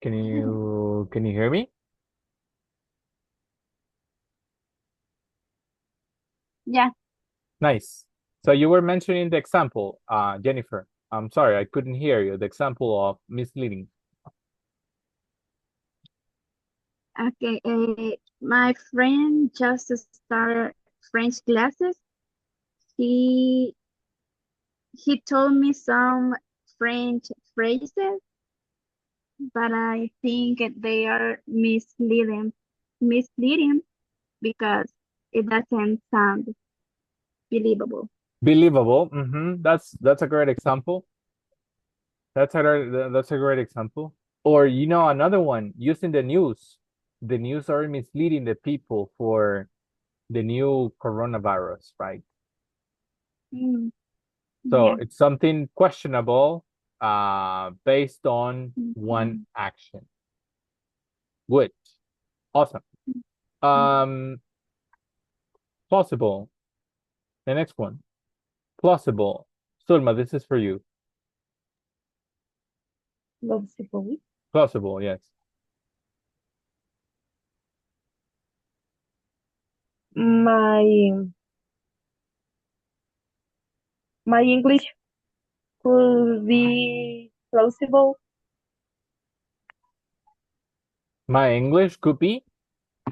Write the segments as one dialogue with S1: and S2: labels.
S1: Can you hear me?
S2: Yeah.
S1: Nice. So you were mentioning the example, Jennifer. I'm sorry, I couldn't hear you. The example of misleading.
S2: Okay. My friend just started French classes. He he told me some French phrases, but I think they are misleading because it doesn't sound believable.
S1: Believable. That's a great example. That's a great example. Or another one using the news. The news are misleading the people for the new coronavirus, right?
S2: Mm,
S1: So
S2: yeah.
S1: it's something questionable, based on one
S2: Mhm.
S1: action. Good. Awesome. Um, Plausible. The next one. Plausible. Sulma, this is for you.
S2: Plausible.
S1: Plausible, yes.
S2: My my English could be plausible.
S1: My English could be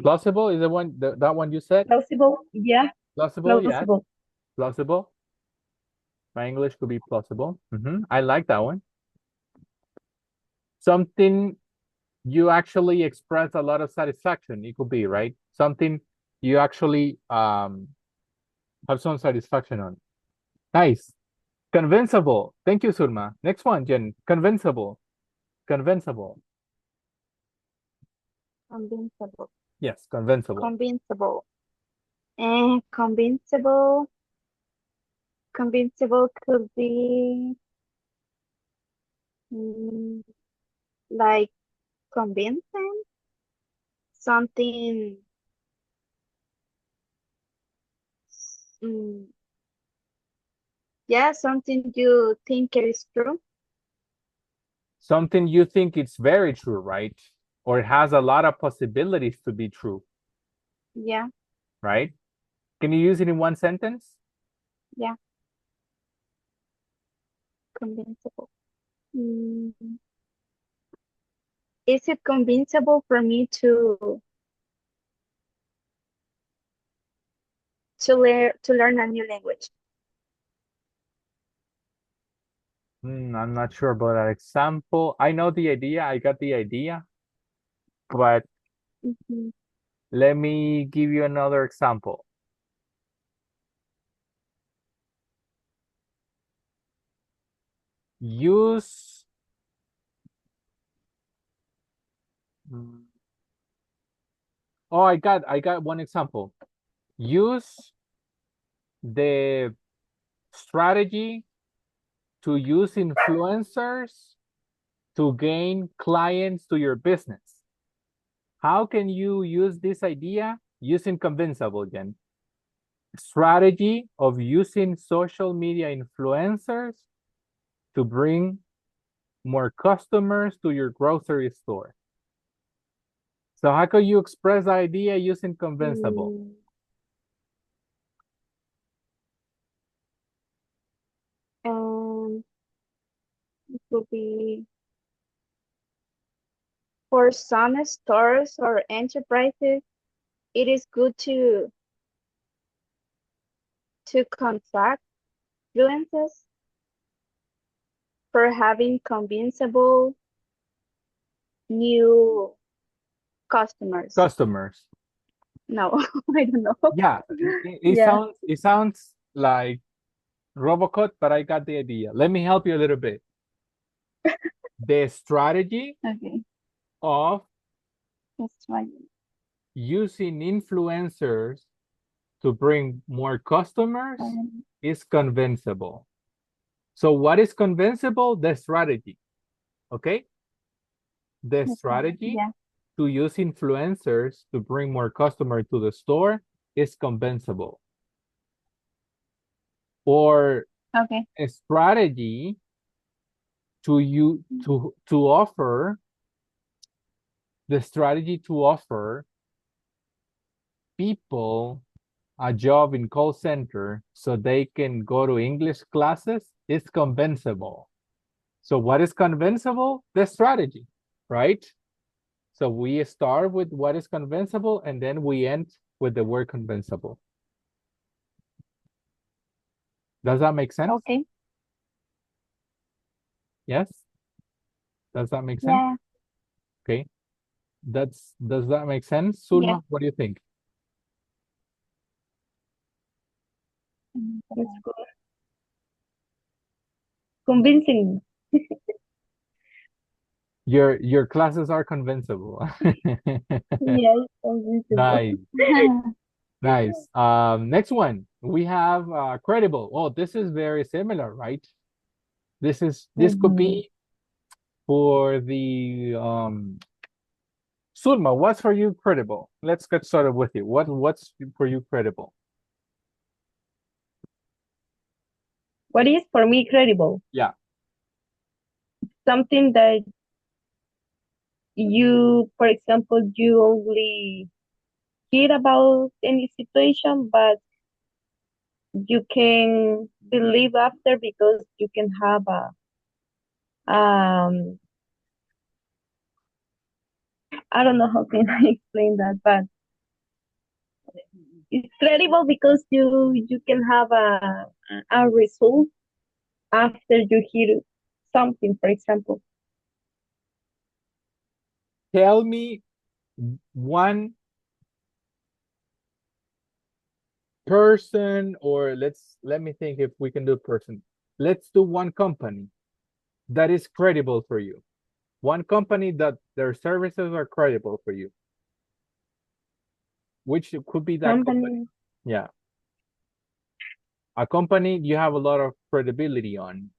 S1: plausible. Is the one that one you said?
S2: Plausible. Yeah.
S1: Plausible, yes.
S2: Plausible.
S1: Plausible. My English could be plausible. I like that one. Something you actually express a lot of satisfaction. It could be, right? Something you actually have some satisfaction on. Nice. Convincible. Thank you, Surma. Next one, Jen. Convincible. Convincible.
S2: Convincible.
S1: Yes, convincible.
S2: Convincible. And convincible could be mm, like convincing, something, mm, yeah, something you think it is true.
S1: Something you think it's very true, right? Or it has a lot of possibilities to be true,
S2: Yeah,
S1: right? Can you use it in one sentence?
S2: yeah, convincible. Mm, is it convincible for me to learn a new language?
S1: I'm not sure about that example. I know the idea. I got the idea, but
S2: Mhm.
S1: let me give you another example. Use. mm, Oh, I got one example. Use the strategy to use influencers to gain clients to your business. How can you use this idea? Using Convincible, Jen. Strategy of using social media influencers to bring more customers to your grocery store. So how can you express the idea using Convincible?
S2: Mm, and it would be for some stores or enterprises, it is good to contact influencers for having convincible new customers.
S1: Customers.
S2: No, I don't know.
S1: Yeah, it
S2: Yeah.
S1: sounds like Robocop, but I got the idea. Let me help you a little bit. The strategy
S2: Okay.
S1: of
S2: That's right.
S1: using influencers to bring more customers
S2: Um,
S1: is convincible. So what is convincible? The strategy, okay? The
S2: that's right.
S1: strategy
S2: Yeah.
S1: to use influencers to bring more customers to the store is convincible. Or
S2: Okay.
S1: a strategy to you to offer the strategy to offer people a job in call center so they can go to English classes is convincible. So what is convincible? The strategy, right? So we start with what is convincible and then we end with the word convincible. Does that make sense?
S2: Okay.
S1: Yes? Does that make sense?
S2: Yeah.
S1: Okay. Does that make sense?
S2: Yeah.
S1: Sulma, what do you think?
S2: That's good. Convincing.
S1: Your classes are convincible.
S2: Yes, convincing.
S1: Nice. Nice. Next one. We have credible. Oh, this is very similar, right? This could be for the Sulma, what's for you credible? Let's get started with you. What's for you credible?
S2: What is for me credible?
S1: Yeah.
S2: Something that you, for example, you only hear about any situation, but you can believe after because you can have a I don't know how can I explain that, but it's credible because you can have a result after you hear something, for example.
S1: Tell me one person, or let me think if we can do person. Let's do one company that is credible for you. One company that their services are credible for you. Which could be that company? Yeah. A company you have a lot of credibility on.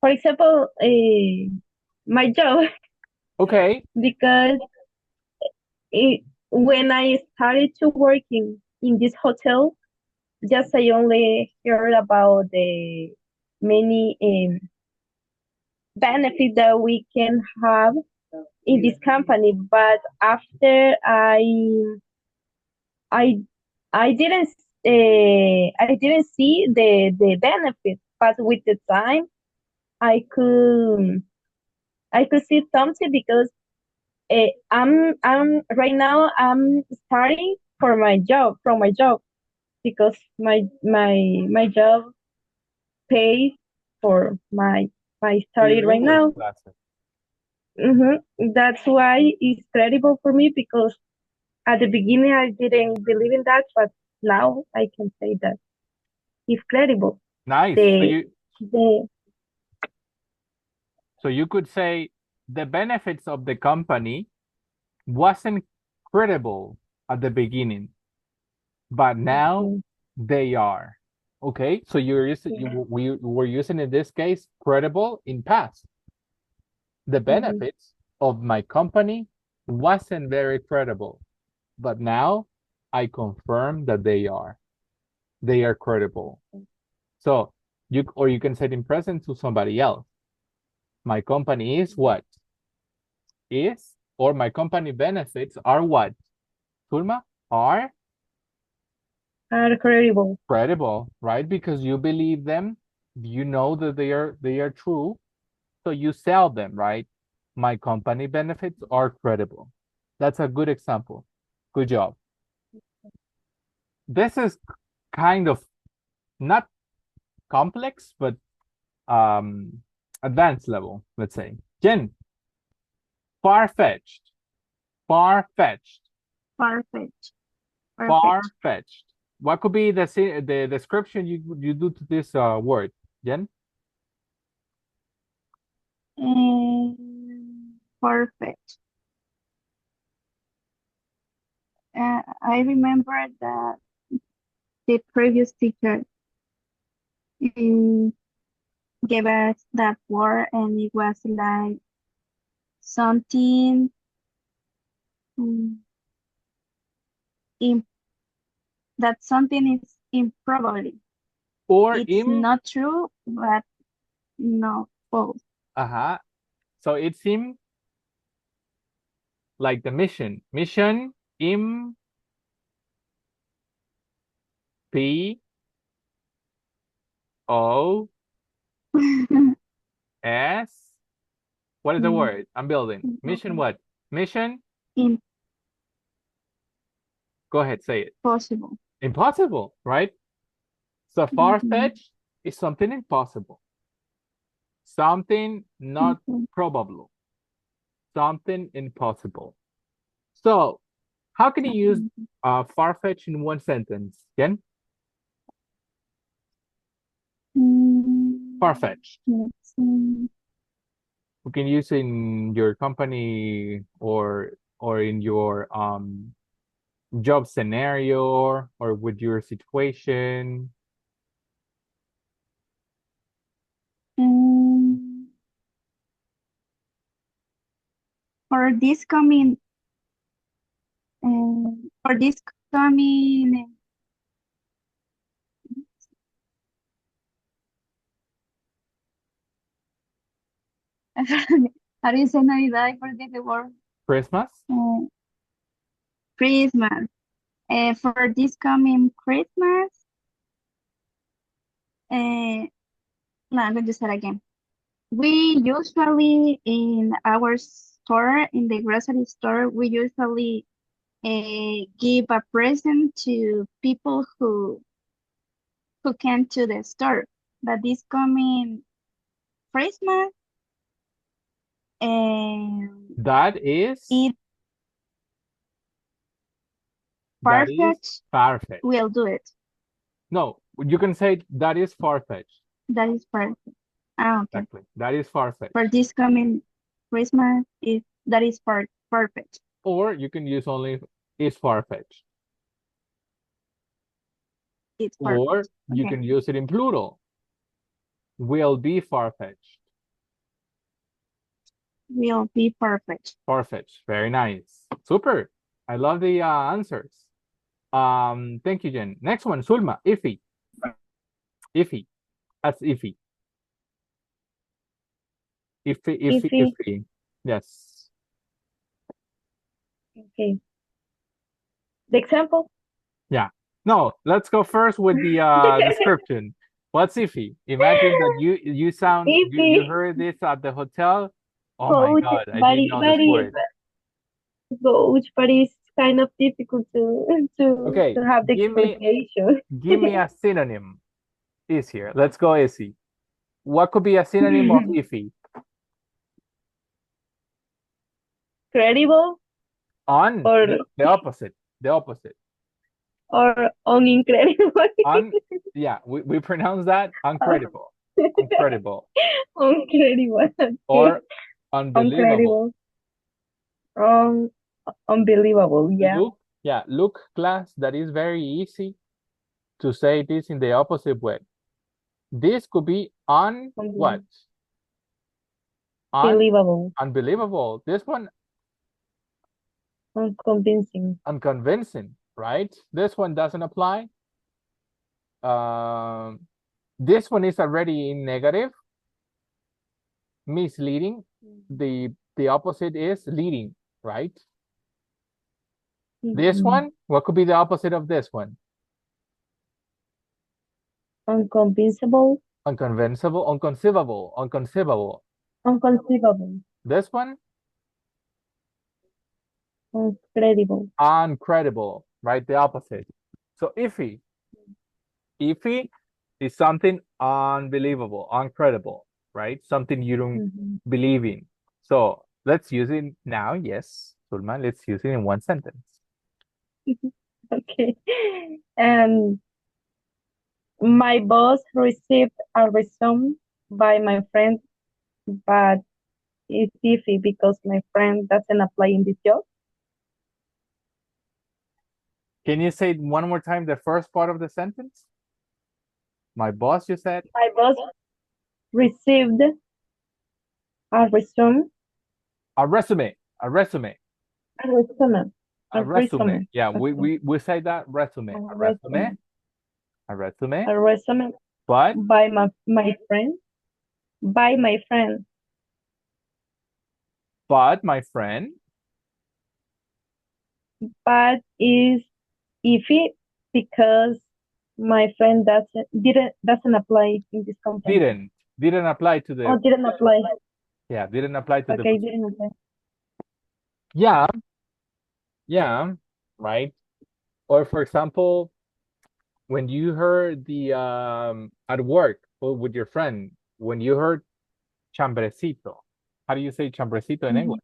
S2: For example, my job,
S1: Okay.
S2: because when I started to work in this hotel, just I only heard about the many benefits that we can have in this company, but after I I didn't see the benefits, but with the time I could see something because I'm right now I'm starting for my job from my job because my job pays for my study
S1: Your
S2: right
S1: English
S2: now.
S1: classes.
S2: That's why it's credible for me because at the beginning I didn't believe in that, but now I can say that it's credible.
S1: Nice.
S2: The
S1: So you could say the benefits of the company wasn't credible at the beginning, but now they are. Okay, so we were using in this case credible in past. The benefits of my company wasn't very credible, but now I confirm that they are. They are credible. So you can say it in present to somebody else. My company is what? Is, or my company benefits are what? Sulma? Are
S2: credible.
S1: credible, right? Because you believe them, you know that they are true, so you sell them, right? My company benefits are credible. That's a good example. Good job. This is kind of not complex, but advanced level, let's say. Jen, far-fetched. Far-fetched.
S2: Far-fetched.
S1: Far-fetched. What could be the description you do to this word, Jen?
S2: Far-fetched. I remember that the previous teacher gave us that word, and it was like something in that something is
S3: improbably.
S1: Or
S3: It's not true, but no false.
S1: So it seemed like the mission. Mission im P O S. What is the word? I'm building. Mission what? Mission? Go ahead, say it.
S3: Impossible.
S1: Impossible, right? So far-fetched is something impossible. Something not probable. Something impossible. So how can you use far-fetched in one sentence? Ken? Far-fetched.
S3: Let's see.
S1: You can use in your company or in your job scenario or with your situation.
S3: For this coming for this coming how do you say Navidad? I forget the word.
S1: Christmas?
S3: Christmas. For this coming Christmas, no, I'm going to say it again. We usually in our store, in the grocery store, we usually give a present to people who came to the store. But this coming Christmas,
S1: That is
S3: it
S1: that is
S3: far-fetched
S1: far-fetched.
S3: will do it.
S1: No, you can say that is far-fetched.
S3: That is perfect. Okay.
S1: Exactly. That is far-fetched.
S3: For this coming Christmas, that is perfect.
S1: Or you can use only is far-fetched.
S3: It's perfect.
S1: Or you can use it in plural. Will be far-fetched.
S3: Will be perfect.
S1: Far-fetched. Very nice. Super. I love the answers. Thank you, Jen. Next one, Sulma. Iffy. Iffy. That's iffy. Iffy. Yes.
S2: Okay. The example?
S1: Yeah. No, let's go first with the description. What's iffy? Imagine that you heard this at the hotel. Oh my God, I didn't know this word.
S2: Coach, but it's kind of difficult to have the explanation.
S1: Give me a synonym. Easier. Let's go easy. What could be a synonym of iffy?
S2: Credible?
S1: Or the opposite. The opposite.
S2: Or unincredible.
S1: Yeah, we pronounce that uncredible. Uncredible.
S2: Uncredible.
S1: Or unbelievable.
S2: Unbelievable, yeah.
S1: Look, class, that is very easy to say this in the opposite way. This could be what?
S2: Unbelievable.
S1: Unbelievable. This one?
S2: Unconvincing.
S1: Unconvincing, right? This one doesn't apply. This one is already in negative. Misleading. The opposite is leading, right? This one, what could be the opposite of this one?
S2: Unconvincible.
S1: Unconvincible, unconceivable, unconceivable.
S2: Unconceivable.
S1: This one?
S2: Uncredible.
S1: Uncredible, right? The opposite. So iffy. Iffy is something unbelievable, uncredible, right? Something you don't believe in. So let's use it now. Yes, Sulma, let's use it in one sentence.
S2: Okay. My boss received a resume by my friend, but it's iffy because my friend doesn't apply in this job.
S1: Can you say one more time the first part of the sentence? My boss, you said?
S2: My boss received a resume.
S1: A resume. A resume.
S2: A resume.
S1: A resume. Yeah, we say that resume. A resume. A resume.
S2: a resume
S1: But
S2: by my friend, by my friend,
S1: my friend,
S2: but is iffy because my friend doesn't apply in this company.
S1: didn't apply to
S2: Oh,
S1: the,
S2: didn't apply.
S1: yeah, didn't apply to the,
S2: Okay, didn't apply.
S1: yeah, yeah, right. Or for example, when you heard the at work or with your friend, when you heard chambrecito, how do you say chambrecito in
S2: Mhm.
S1: English?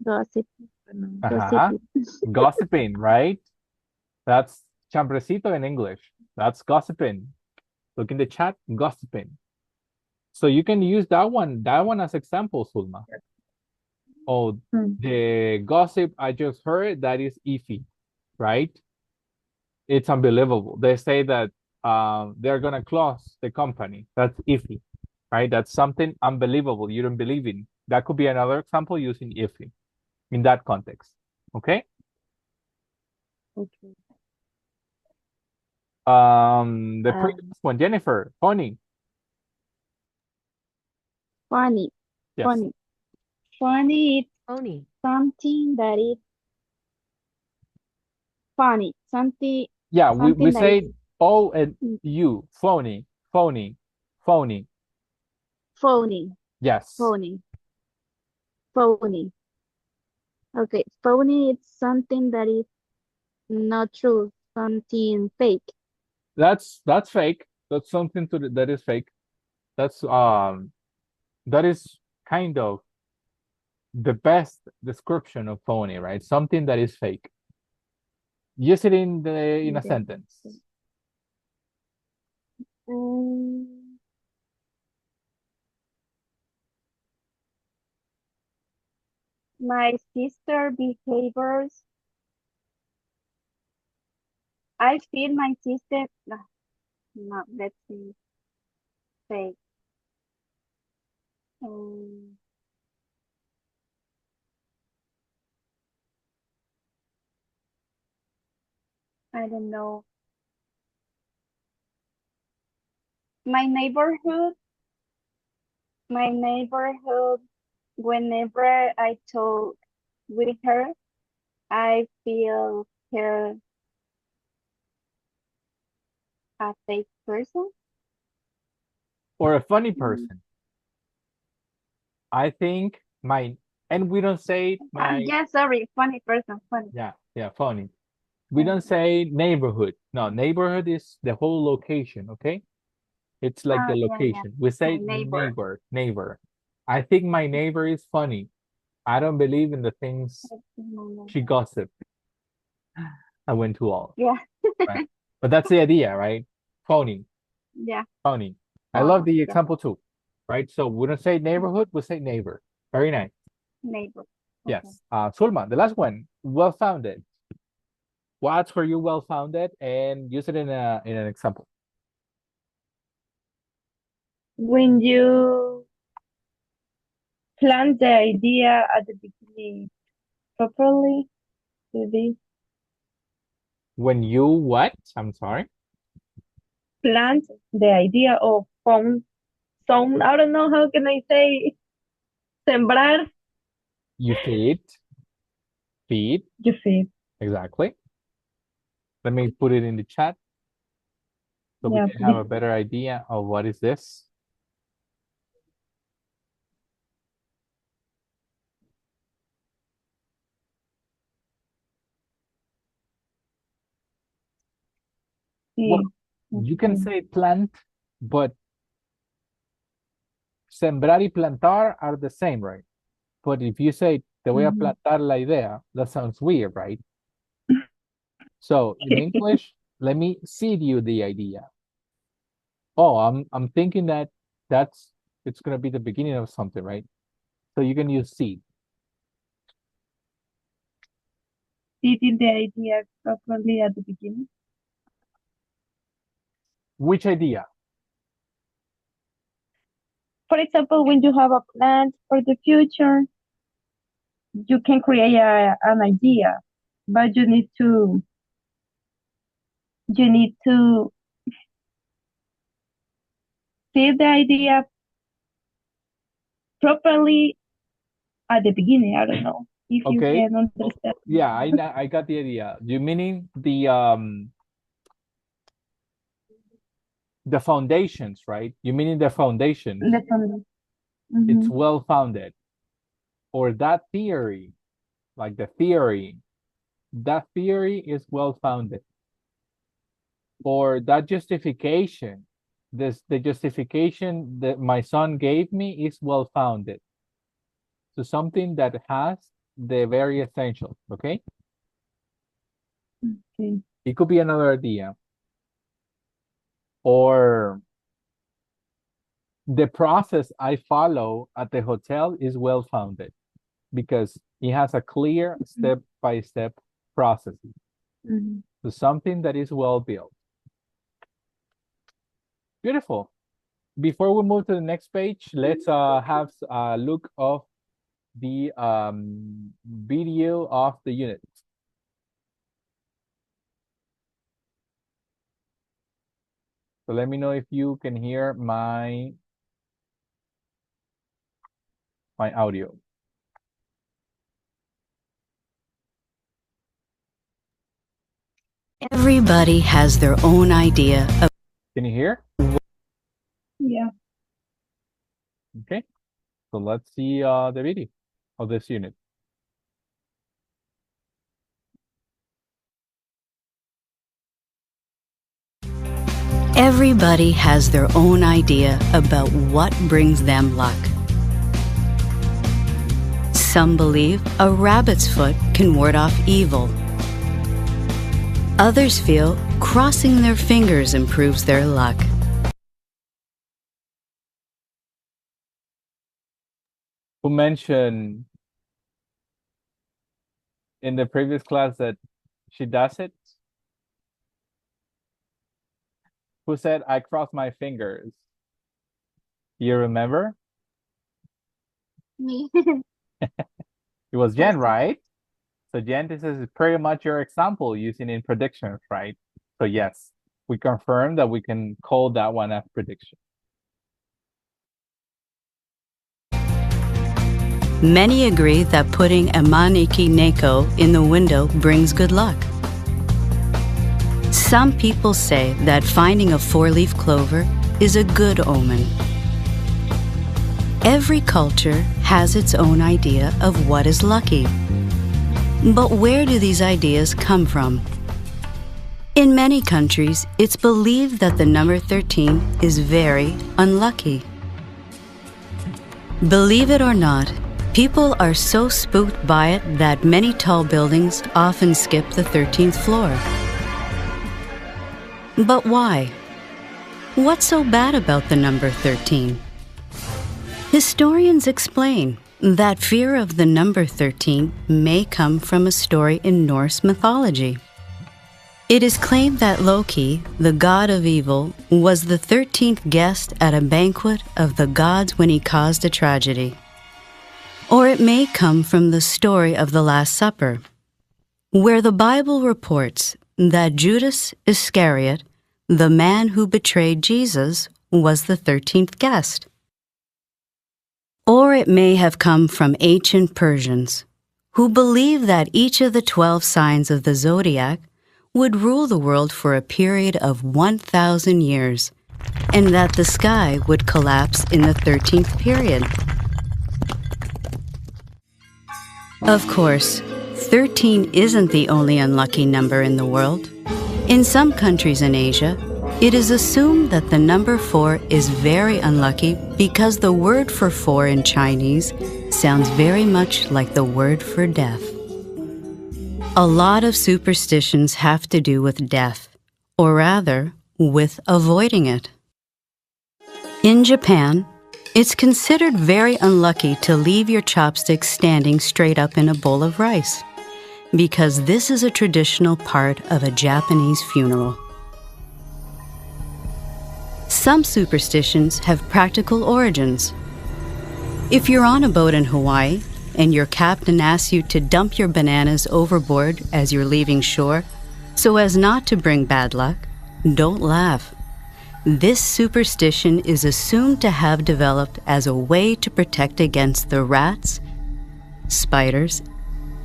S3: Gossip.
S1: Uh-huh.
S3: Gossip.
S1: Gossiping, right? That's chambrecito in English. That's gossiping. Look in the chat, gossiping. So you can use that one as example, Sulma. Oh,
S2: Hmm.
S1: the gossip I just heard, that is iffy, right? It's unbelievable. They say that they're gonna close the company. That's iffy, right? That's something unbelievable. You don't believe in. That could be another example using iffy in that context. Okay.
S2: Okay.
S1: The
S2: Um,
S1: previous one, Jennifer, funny.
S3: Funny.
S1: Yes.
S3: Funny. Funny is
S4: Phony.
S3: something that is funny. Something
S1: Yeah, we
S3: something that is
S1: say O and U, phony, phony, phony.
S3: phony.
S1: Yes.
S3: Phony. Phony. Okay. Phony is something that is not true. Something fake.
S1: That's fake. That's something that is fake. That's that is kind of the best description of phony, right? Something that is fake. Use it in a
S3: Yeah.
S1: sentence.
S3: Um, my sister behaviors. I feel my sister. No, let's see. Fake. Um, I don't know. My neighborhood. My neighborhood. Whenever I talk with her, I feel her a fake person.
S1: Or a funny
S3: Mm.
S1: person. I think and we don't say my,
S3: Yeah, sorry, funny person, funny.
S1: yeah, funny. We don't say neighborhood. No, neighborhood is the whole location, okay? It's like the
S3: Yeah,
S1: location. We say
S3: my neighbor.
S1: neighbor. I think my neighbor is funny. I don't believe in the things she gossiped. I went too all.
S3: Yeah,
S1: Right? But that's the idea, right? Phony,
S3: yeah,
S1: phony. I
S3: funny.
S1: love the
S3: Yeah,
S1: example too, right? So we don't say neighborhood, we say neighbor. Very nice.
S3: neighbor. Okay.
S1: Yes. Sulma, the last one, well-founded. What's for you well-founded, and use it in an example.
S2: when you plan the idea at the beginning properly, maybe
S1: When you what? I'm sorry.
S2: plant the idea of some, I don't know how can I say, sembrar,
S1: You feed.
S2: you feed.
S1: Exactly. Let me put it in the chat so we
S2: Yeah,
S1: can have a better idea of what is this. Well, you can
S2: okay.
S1: say plant, but sembrar y plantar are the same, right? But if you say te voy a
S2: Mhm.
S1: plantar la idea, that sounds weird, right? So in English, let me seed you the idea. Oh, I'm thinking that it's gonna be the beginning of something, right? So you can use seed.
S2: Seeding the idea properly at the beginning.
S1: Which idea?
S2: For example, when you have a plan for the future, you can create an idea, but you need to see the idea properly at the beginning. I don't know if you
S1: Okay.
S2: can understand.
S1: Yeah, I got the idea. You meaning the foundations, right? You meaning the foundations.
S2: Definitely.
S1: It's
S2: Mhm.
S1: well founded. Or that theory, like the theory, that theory is well founded. Or that justification, the justification that my son gave me is well founded. So something that has the very essential, okay?
S2: Okay.
S1: It could be another idea. Or the process I follow at the hotel is well founded because it has a clear step-by-step process.
S2: Mhm.
S1: So something that is well built. Beautiful. Before we move to the next page, let's have a look of the video of the unit. So let me know if you can hear my audio.
S4: Everybody has their own idea of.
S1: Can you hear?
S2: Yeah.
S1: Okay. So let's see the video of this unit.
S4: Everybody has their own idea about what brings them luck. Some believe a rabbit's foot can ward off evil. Others feel crossing their fingers improves their luck.
S1: Who mentioned in the previous class that she does it? Who said I cross my fingers? You remember?
S3: Me.
S1: It was Jen, right? So Jen, this is pretty much your example using in predictions, right? So yes, we confirm that we can call that one as prediction.
S4: Many agree that putting a maneki neko in the window brings good luck. Some people say that finding a four-leaf clover is a good omen. Every culture has its own idea of what is lucky. But where do these ideas come from? In many countries, it's believed that the number 13 is very unlucky. Believe it or not, people are so spooked by it that many tall buildings often skip the 13th floor. But why? What's so bad about the number 13? Historians explain that fear of the number 13 may come from a story in Norse mythology. It is claimed that Loki, the god of evil, was the 13th guest at a banquet of the gods when he caused a tragedy. Or it may come from the story of the Last Supper, where the Bible reports that Judas Iscariot, the man who betrayed Jesus, was the 13th guest. Or it may have come from ancient Persians, who believed that each of the 12 signs of the zodiac would rule the world for a period of 1,000 years, and that the sky would collapse in the 13th period. Of course, 13 isn't the only unlucky number in the world. In some countries in Asia, it is assumed that the number 4 is very unlucky because the word for 4 in Chinese sounds very much like the word for death. A lot of superstitions have to do with death, or rather, with avoiding it. In Japan, it's considered very unlucky to leave your chopsticks standing straight up in a bowl of rice, because this is a traditional part of a Japanese funeral. Some superstitions have practical origins. If you're on a boat in Hawaii and your captain asks you to dump your bananas overboard as you're leaving shore so as not to bring bad luck, don't laugh. This superstition is assumed to have developed as a way to protect against the rats, spiders,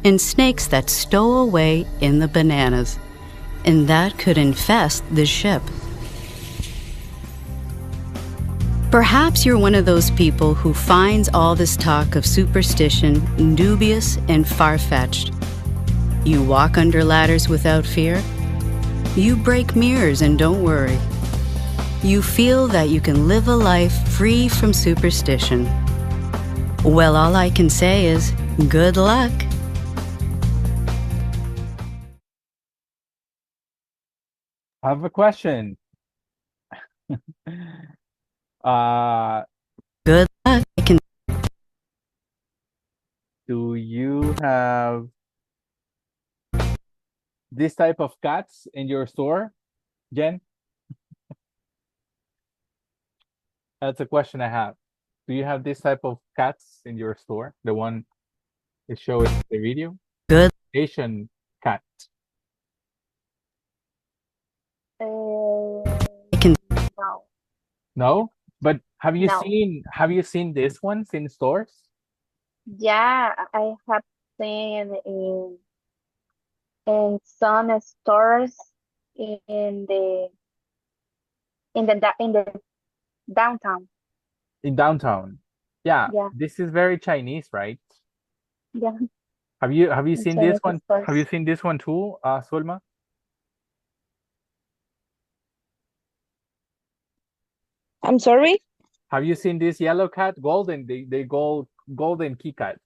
S4: and snakes that stow away in the bananas, and that could infest the ship. Perhaps you're one of those people who finds all this talk of superstition dubious and far-fetched. You walk under ladders without fear. You break mirrors and don't worry. You feel that you can live a life free from superstition. Well, all I can say is, good luck.
S1: I have a question.
S4: Good luck.
S1: Do you have this type of cats in your store, Jen? That's a question I have. Do you have this type of cats in your store? The one it shows in the video?
S4: Good.
S1: Asian cat.
S2: No.
S1: No? But have you
S2: No.
S1: seen this ones in stores?
S2: Yeah, I have seen in some stores in the downtown.
S1: In downtown. Yeah,
S2: Yeah.
S1: this is very Chinese, right?
S2: Yeah.
S1: Have you
S2: In
S1: seen this
S2: Chinese
S1: one? Have you
S2: stores.
S1: seen this one too, Sulma?
S2: I'm sorry?
S1: Have you seen this yellow cat? Golden, they golden key cat.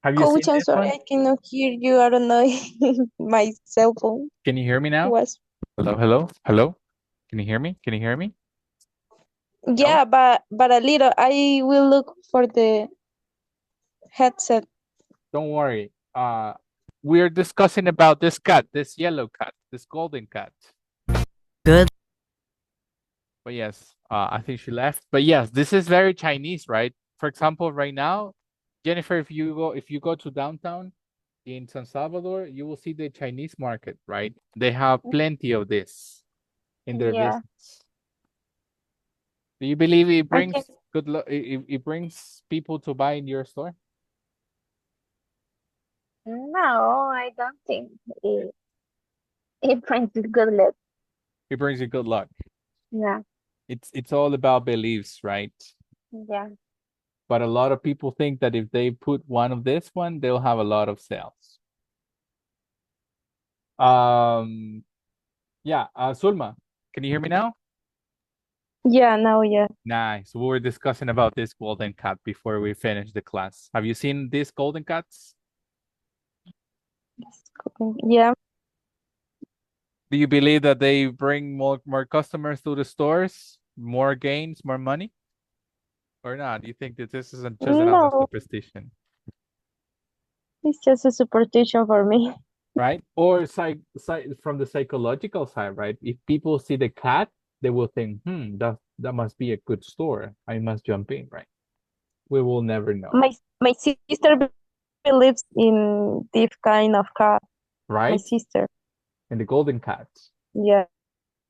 S1: Have you
S2: Coach,
S1: seen
S2: I'm
S1: this
S2: sorry,
S1: one?
S2: I cannot hear you. I don't know. My cell phone
S1: Can you hear me now?
S2: was.
S1: Hello, hello, hello. Can you hear me? Can you hear me?
S2: Yeah, but a little. I will look for the headset.
S1: Don't worry. We're discussing about this cat, this yellow cat, this golden cat.
S4: Good.
S1: But yes, I think she left. But yes, this is very Chinese, right? For example, right now, Jennifer, if you go to downtown in San Salvador, you will see the Chinese market, right? They have plenty of this in their
S2: Yeah.
S1: business. Do you believe it
S2: I
S1: brings
S2: can.
S1: good luck? It brings people to buy in your store?
S2: No, I don't think it brings good luck.
S1: It brings you good luck.
S2: Yeah.
S1: It's all about beliefs, right?
S2: Yeah.
S1: But a lot of people think that if they put one of this one, they'll have a lot of sales. Yeah, Sulma, can you hear me now?
S2: Yeah, now, yeah.
S1: Nice. We were discussing about this golden cat before we finish the class. Have you seen these golden cats?
S2: Yeah.
S1: Do you believe that they bring more customers to the stores, more gains, more money? Or not? Do you think that this isn't just another
S2: No,
S1: superstition?
S2: it's just a superstition for me.
S1: Right? Or from the psychological side, right? If people see the cat, they will think, that must be a good store. I must jump in, right? We will never know,
S2: My sister believes in this kind of cat. My
S1: right?
S2: sister.
S1: And the golden cat,
S2: Yeah.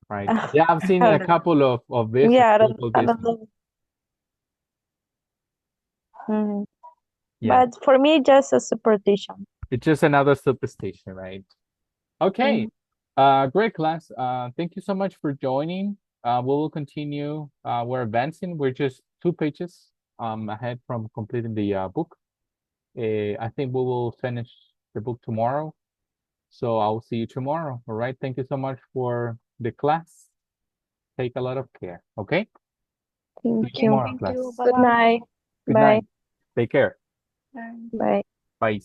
S1: right? Yeah, I've seen a couple of this
S2: Yeah,
S1: local
S2: I don't
S1: business.
S2: know. Mhm.
S1: Yeah,
S2: But for me, just a superstition.
S1: it's just another superstition, right? Okay. Great class. Thank you so much for joining. We will continue. We're advancing. We're just 2 pages ahead from completing the book. I think we will finish the book tomorrow. So I will see you tomorrow. All right. Thank you so much for the class. Take a lot of care. Okay. See you
S2: Thank you.
S1: tomorrow,
S3: Thank
S1: class.
S3: you.
S2: Good
S3: Bye-bye.
S2: night.
S1: Good
S2: Bye.
S1: night. Take care.
S3: Bye.
S2: Bye.
S1: Bye.